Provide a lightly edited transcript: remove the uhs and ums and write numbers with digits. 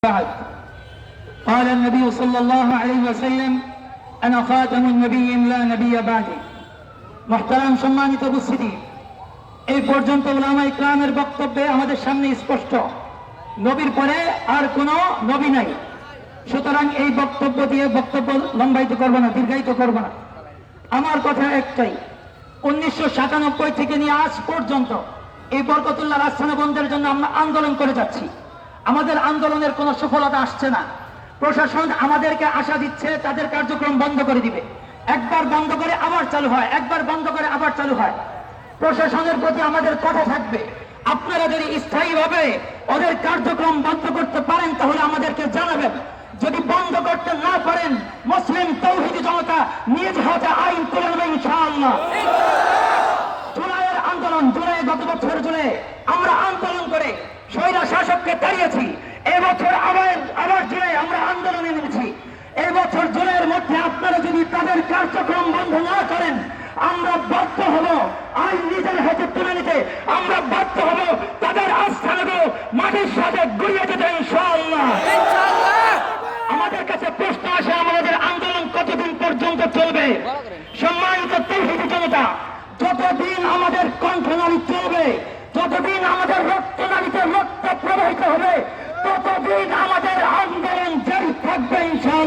بعد قال النبي صلى الله عليه وسلم أنا خاتم النبيين لا نبي بعدي محترم সম্মানিত উপস্থিতি এই পর্যন্ত উলামায়ে কিরামের বক্তব্যে আমাদের সামনে স্পষ্ট নবীর পরে আর কোনো নবী নাই সুতরাং এই বক্তব্য দিয়ে বক্তব্য লম্বায়িত করব না দীর্ঘায়িত করব না আমার কথা একটাই 1997 থেকে নিয়ে আজ পর্যন্ত এই বরকতুল্লাহ আস্তানা বন্ধের জন্য আমরা আন্দোলন করে যাচ্ছি আমাদের আন্দোলনের কোনো সফলতা আসছে না প্রশাসন আমাদেরকে আশা দিচ্ছে তাদের কার্যক্রম বন্ধ করে দিবে একবার বন্ধ করে আবার চালু হয় একবার বন্ধ করে আবার চালু হয় প্রশাসনের প্রতি আমাদের কথা থাকবে আপনারা যদি স্থায়ীভাবে ওদের কার্যক্রম বন্ধ করতে পারেন তাহলে আমাদেরকে জানাবেন যদি বন্ধ করতে না পারেন মুসলিম তাওহীদি জনতা নিজ হাতে আইন তুলে নেবে ইনশাআল্লাহ জুলাইয়ের আন্দোলন জুলাই গত বছর জুড়ে আমরা আন্দোলন করে স্বৈরা শাসককে তাড়িয়েছি এবছর আবার জুলাই আমরা আন্দোলনে নেমেছি এবছর জুলাইয়ের মধ্যে আপনারা যদি তাদের কার্যক্রম বন্ধ না করেন আমরা বাধ্য হব আইন নিজের হাতে তুলে নিতে আমরা বাধ্য হব তাদের আস্থানগুলো মাটির সাথে গুড়িয়ে যেতে ইনশাআল্লাহ আমাদের কাছে প্রশ্ন আসে আমাদের আন্দোলন কতদিন পর্যন্ত চলবে সম্মানিত তাওহীদি জনতা যতদিন আমাদের কণ্ঠনালী চলবে যতদিন আমাদের রক্তনালীতে রক্ত প্রবাহিত হবে ততদিন আমাদের আন্দোলন জারি থাকবে ইনশাআল্লাহ